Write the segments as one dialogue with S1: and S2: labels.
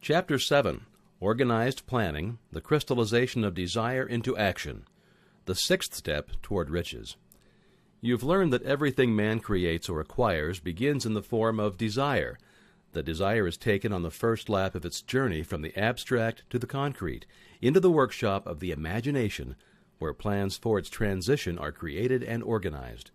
S1: Chapter 7. Organized Planning, the Crystallization of Desire into Action. The sixth step toward riches. You've learned that everything man creates or acquires begins in the form of desire. The desire is taken on the first lap of its journey from the abstract to the concrete, into the workshop of the imagination, where plans for its transition are created and organized.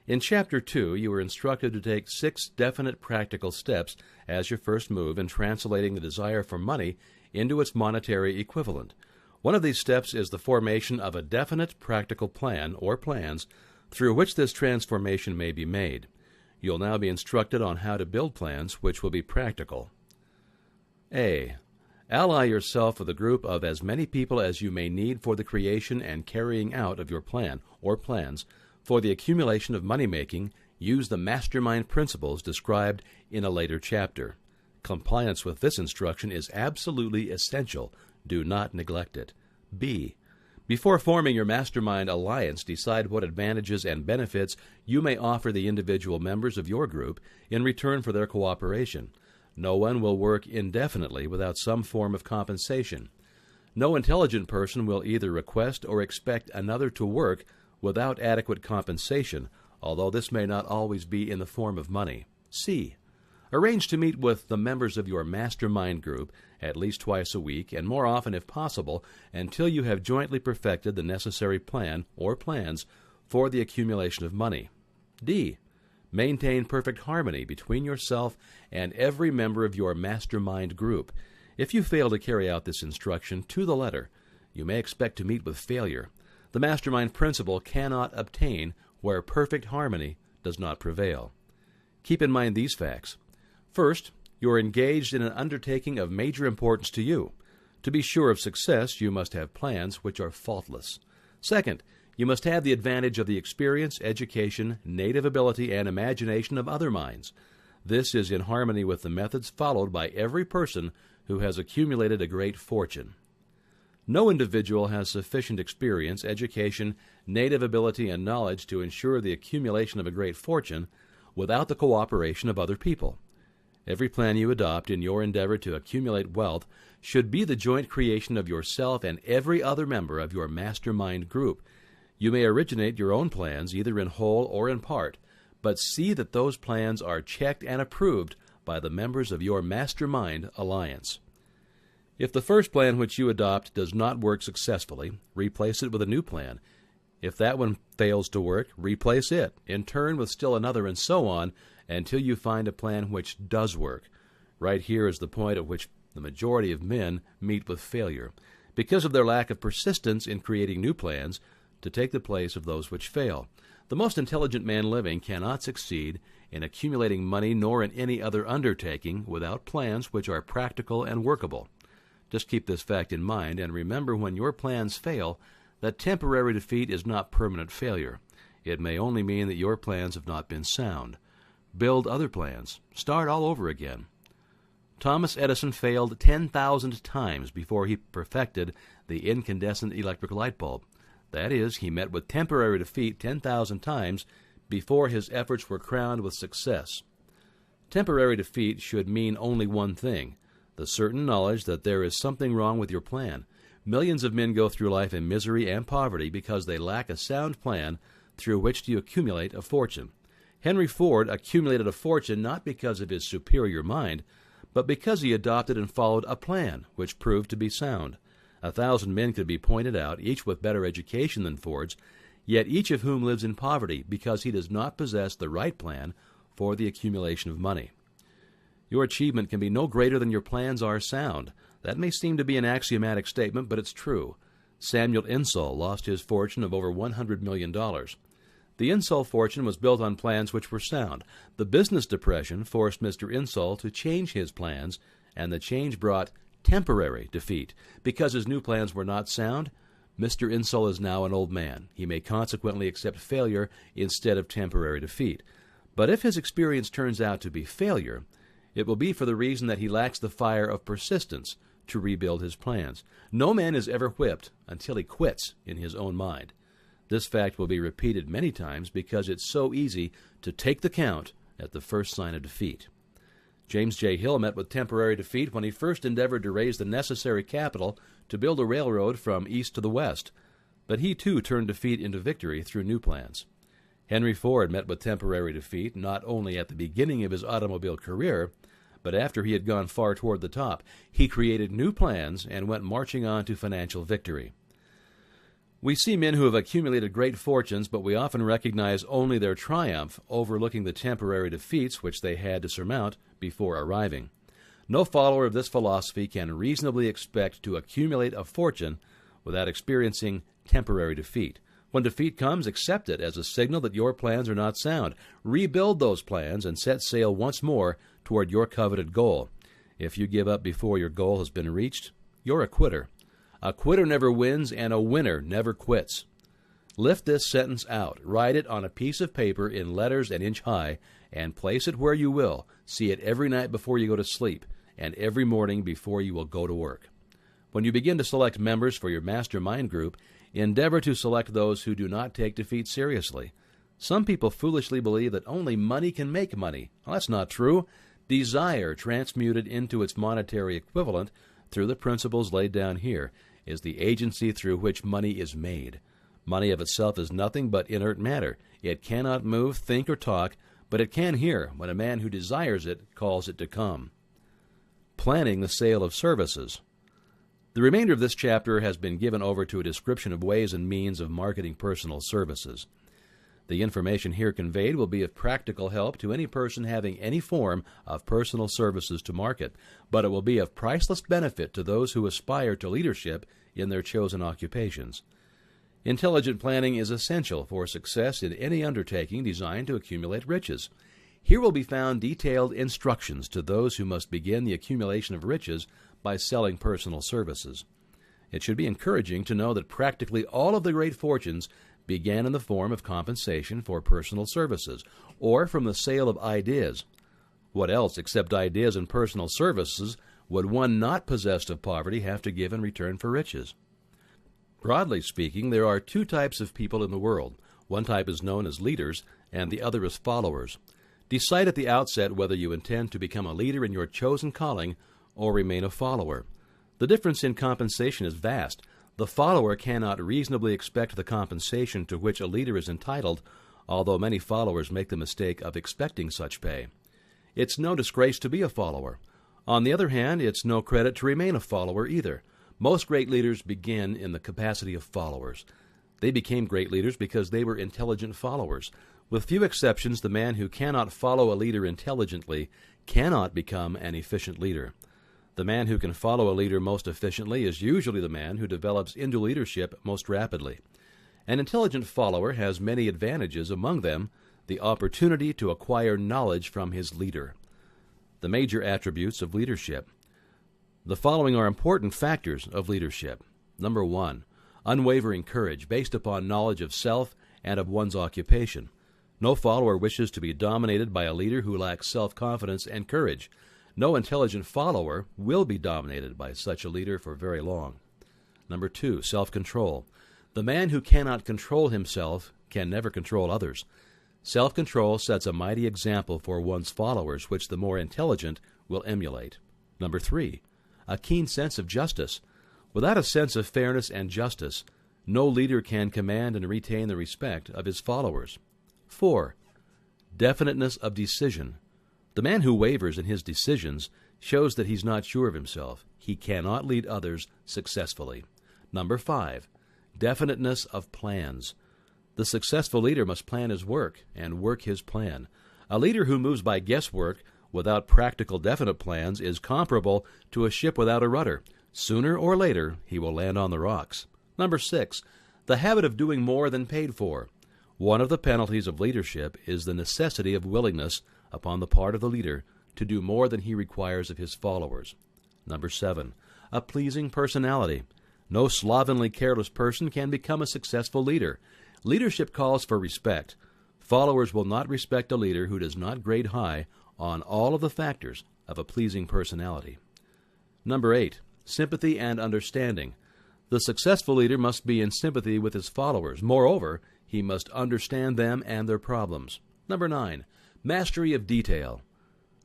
S1: In Chapter 2, you were instructed to take 6 definite practical steps as your first move in translating the desire for money into its monetary equivalent. One of these steps is the formation of a definite practical plan or plans through which this transformation may be made. You'll now be instructed on how to build plans which will be practical. A. Ally yourself with a group of as many people as you may need for the creation and carrying out of your plan or plans. For the accumulation of money-making, use the mastermind principles described in a later chapter. Compliance with this instruction is absolutely essential. Do not neglect it. B. Before forming your mastermind alliance, decide what advantages and benefits you may offer the individual members of your group in return for their cooperation. No one will work indefinitely without some form of compensation. No intelligent person will either request or expect another to work without adequate compensation, although this may not always be in the form of money. C. Arrange to meet with the members of your mastermind group at least twice a week, and more often if possible, until you have jointly perfected the necessary plan or plans for the accumulation of money. D. Maintain perfect harmony between yourself and every member of your mastermind group. If you fail to carry out this instruction to the letter, you may expect to meet with failure. The mastermind principle cannot obtain where perfect harmony does not prevail. Keep in mind these facts. First, you are engaged in an undertaking of major importance to you. To be sure of success, you must have plans which are faultless. Second, you must have the advantage of the experience, education, native ability, and imagination of other minds. This is in harmony with the methods followed by every person who has accumulated a great fortune. No individual has sufficient experience, education, native ability, and knowledge to ensure the accumulation of a great fortune without the cooperation of other people. Every plan you adopt in your endeavor to accumulate wealth should be the joint creation of yourself and every other member of your mastermind group. You may originate your own plans either in whole or in part, but see that those plans are checked and approved by the members of your mastermind alliance. If the first plan which you adopt does not work successfully, replace it with a new plan. If that one fails to work, replace it, in turn with still another, and so on, until you find a plan which does work. Right here is the point at which the majority of men meet with failure, because of their lack of persistence in creating new plans to take the place of those which fail. The most intelligent man living cannot succeed in accumulating money nor in any other undertaking without plans which are practical and workable. Just keep this fact in mind, and remember when your plans fail that temporary defeat is not permanent failure. It may only mean that your plans have not been sound. Build other plans. Start all over again. Thomas Edison failed 10,000 times before he perfected the incandescent electric light bulb. That is, he met with temporary defeat 10,000 times before his efforts were crowned with success. Temporary defeat should mean only one thing: the certain knowledge that there is something wrong with your plan. Millions of men go through life in misery and poverty because they lack a sound plan through which to accumulate a fortune. Henry Ford accumulated a fortune not because of his superior mind, but because he adopted and followed a plan which proved to be sound. 1,000 men could be pointed out, each with better education than Ford's, yet each of whom lives in poverty because he does not possess the right plan for the accumulation of money. Your achievement can be no greater than your plans are sound. That may seem to be an axiomatic statement, but it's true. Samuel Insull lost his fortune of over $100 million. The Insull fortune was built on plans which were sound. The business depression forced Mr. Insull to change his plans, and the change brought temporary defeat. Because his new plans were not sound, Mr. Insull is now an old man. He may consequently accept failure instead of temporary defeat. But if his experience turns out to be failure, it will be for the reason that he lacks the fire of persistence to rebuild his plans. No man is ever whipped until he quits in his own mind. This fact will be repeated many times because it's so easy to take the count at the first sign of defeat. James J. Hill met with temporary defeat when he first endeavored to raise the necessary capital to build a railroad from east to the west, but he too turned defeat into victory through new plans. Henry Ford met with temporary defeat not only at the beginning of his automobile career, but after he had gone far toward the top. He created new plans and went marching on to financial victory. We see men who have accumulated great fortunes, but we often recognize only their triumph, overlooking the temporary defeats which they had to surmount before arriving. No follower of this philosophy can reasonably expect to accumulate a fortune without experiencing temporary defeat. When defeat comes, accept it as a signal that your plans are not sound. Rebuild those plans and set sail once more toward your coveted goal. If you give up before your goal has been reached, you're a quitter. A quitter never wins, and a winner never quits. Lift this sentence out, write it on a piece of paper in letters an inch high, and place it where you will. See it every night before you go to sleep, and every morning before you will go to work. When you begin to select members for your mastermind group, endeavor to select those who do not take defeat seriously. Some people foolishly believe that only money can make money. Well, that's not true. Desire, transmuted into its monetary equivalent through the principles laid down here, is the agency through which money is made. Money of itself is nothing but inert matter. It cannot move, think, or talk, but it can hear when a man who desires it calls it to come. Planning the sale of services. The remainder of this chapter has been given over to a description of ways and means of marketing personal services. The information here conveyed will be of practical help to any person having any form of personal services to market, but it will be of priceless benefit to those who aspire to leadership in their chosen occupations. Intelligent planning is essential for success in any undertaking designed to accumulate riches. Here will be found detailed instructions to those who must begin the accumulation of riches by selling personal services. It should be encouraging to know that practically all of the great fortunes began in the form of compensation for personal services, or from the sale of ideas. What else except ideas and personal services would one not possessed of poverty have to give in return for riches? Broadly speaking, there are two types of people in the world. One type is known as leaders, and the other is followers. Decide at the outset whether you intend to become a leader in your chosen calling or remain a follower. The difference in compensation is vast. The follower cannot reasonably expect the compensation to which a leader is entitled, although many followers make the mistake of expecting such pay. It's no disgrace to be a follower. On the other hand, it's no credit to remain a follower either. Most great leaders begin in the capacity of followers. They became great leaders because they were intelligent followers. With few exceptions, the man who cannot follow a leader intelligently cannot become an efficient leader. The man who can follow a leader most efficiently is usually the man who develops into leadership most rapidly. An intelligent follower has many advantages, among them the opportunity to acquire knowledge from his leader. The major attributes of leadership. The following are important factors of leadership. Number 1, unwavering courage based upon knowledge of self and of one's occupation. No follower wishes to be dominated by a leader who lacks self-confidence and courage. No intelligent follower will be dominated by such a leader for very long. Number 2, self-control. The man who cannot control himself can never control others. Self-control sets a mighty example for one's followers, which the more intelligent will emulate. Number 3, a keen sense of justice. Without a sense of fairness and justice, no leader can command and retain the respect of his followers. 4, definiteness of decision. The man who wavers in his decisions shows that he's not sure of himself. He cannot lead others successfully. Number 5, definiteness of plans. The successful leader must plan his work and work his plan. A leader who moves by guesswork without practical definite plans is comparable to a ship without a rudder. Sooner or later, he will land on the rocks. Number 6, the habit of doing more than paid for. One of the penalties of leadership is the necessity of willingness upon the part of the leader to do more than he requires of his followers. Number 7, a pleasing personality. No slovenly, careless person can become a successful leader. Leadership calls for respect. Followers will not respect a leader who does not grade high on all of the factors of a pleasing personality. Number 8, sympathy and understanding. The successful leader must be in sympathy with his followers. Moreover, he must understand them and their problems. Number 9, mastery of detail.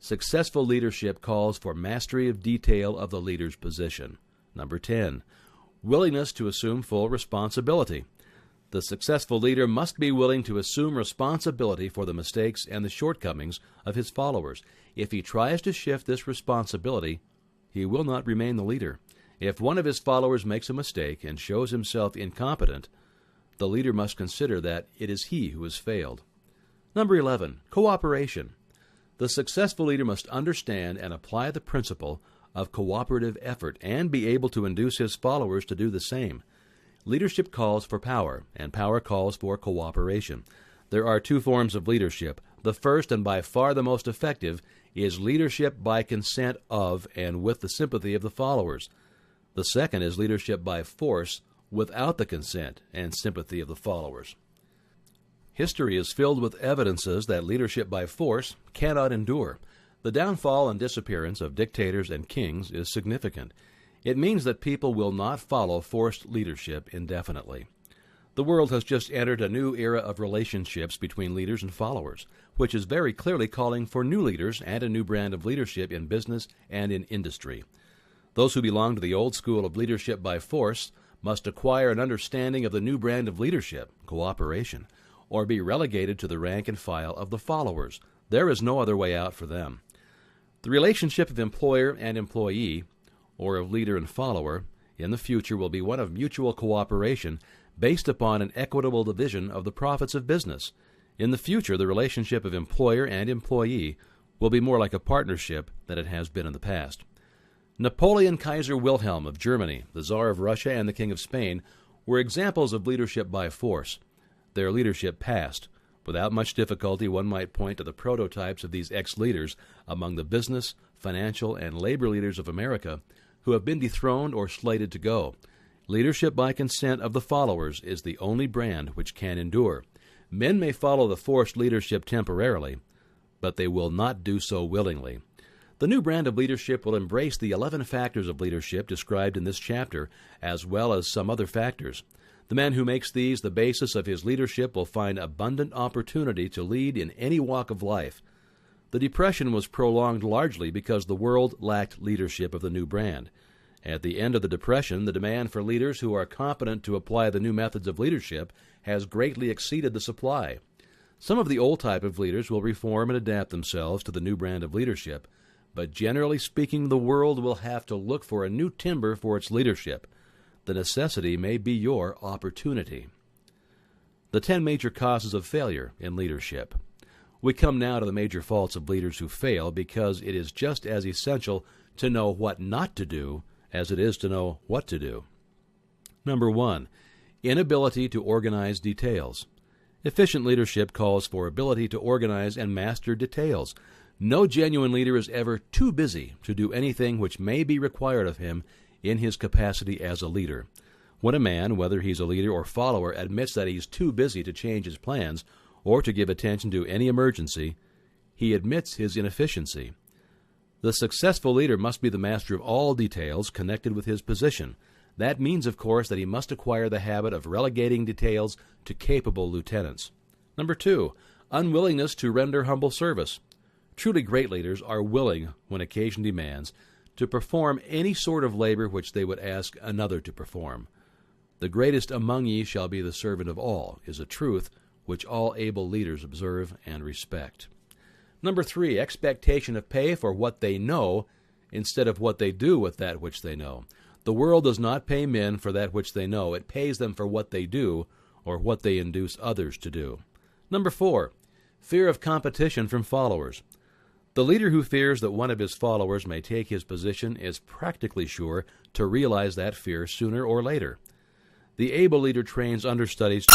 S1: Successful leadership calls for mastery of detail of the leader's position. Number 10, willingness to assume full responsibility. The successful leader must be willing to assume responsibility for the mistakes and the shortcomings of his followers. If he tries to shift this responsibility, he will not remain the leader. If one of his followers makes a mistake and shows himself incompetent, the leader must consider that it is he who has failed. Number 11, cooperation. The successful leader must understand and apply the principle of cooperative effort and be able to induce his followers to do the same. Leadership calls for power, and power calls for cooperation. There are two forms of leadership. The first, and by far the most effective, is leadership by consent of and with the sympathy of the followers. The second is leadership by force without the consent and sympathy of the followers. History is filled with evidences that leadership by force cannot endure. The downfall and disappearance of dictators and kings is significant. It means that people will not follow forced leadership indefinitely. The world has just entered a new era of relationships between leaders and followers, which is very clearly calling for new leaders and a new brand of leadership in business and in industry. Those who belong to the old school of leadership by force must acquire an understanding of the new brand of leadership, cooperation, or be relegated to the rank and file of the followers. There is no other way out for them. The relationship of employer and employee, or of leader and follower, in the future will be one of mutual cooperation based upon an equitable division of the profits of business. In the future, the relationship of employer and employee will be more like a partnership than it has been in the past. Napoleon, Kaiser Wilhelm of Germany, the Tsar of Russia, and the King of Spain were examples of leadership by force. Their leadership passed. Without much difficulty, one might point to the prototypes of these ex-leaders among the business, financial, and labor leaders of America who have been dethroned or slated to go. Leadership by consent of the followers is the only brand which can endure. Men may follow the forced leadership temporarily, but they will not do so willingly. The new brand of leadership will embrace the 11 factors of leadership described in this chapter, as well as some other factors. The man who makes these the basis of his leadership will find abundant opportunity to lead in any walk of life. The Depression was prolonged largely because the world lacked leadership of the new brand. At the end of the Depression, the demand for leaders who are competent to apply the new methods of leadership has greatly exceeded the supply. Some of the old type of leaders will reform and adapt themselves to the new brand of leadership, but generally speaking, the world will have to look for a new timber for its leadership. The necessity may be your opportunity. The 10 major causes of failure in leadership. We come now to the major faults of leaders who fail because it is just as essential to know what not to do as it is to know what to do. Number 1, inability to organize details. Efficient leadership calls for ability to organize and master details. No genuine leader is ever too busy to do anything which may be required of him in his capacity as a leader. When a man, whether he's a leader or follower, admits that he's too busy to change his plans or to give attention to any emergency, he admits his inefficiency. The successful leader must be the master of all details connected with his position. That means, of course, that he must acquire the habit of relegating details to capable lieutenants. Number 2, unwillingness to render humble service. Truly great leaders are willing, when occasion demands, to perform any sort of labor which they would ask another to perform. The greatest among ye shall be the servant of all, is a truth which all able leaders observe and respect. Number 3, expectation of pay for what they know instead of what they do with that which they know. The world does not pay men for that which they know. It pays them for what they do or what they induce others to do. Number 4, fear of competition from followers. The leader who fears that one of his followers may take his position is practically sure to realize that fear sooner or later. The able leader trains understudies to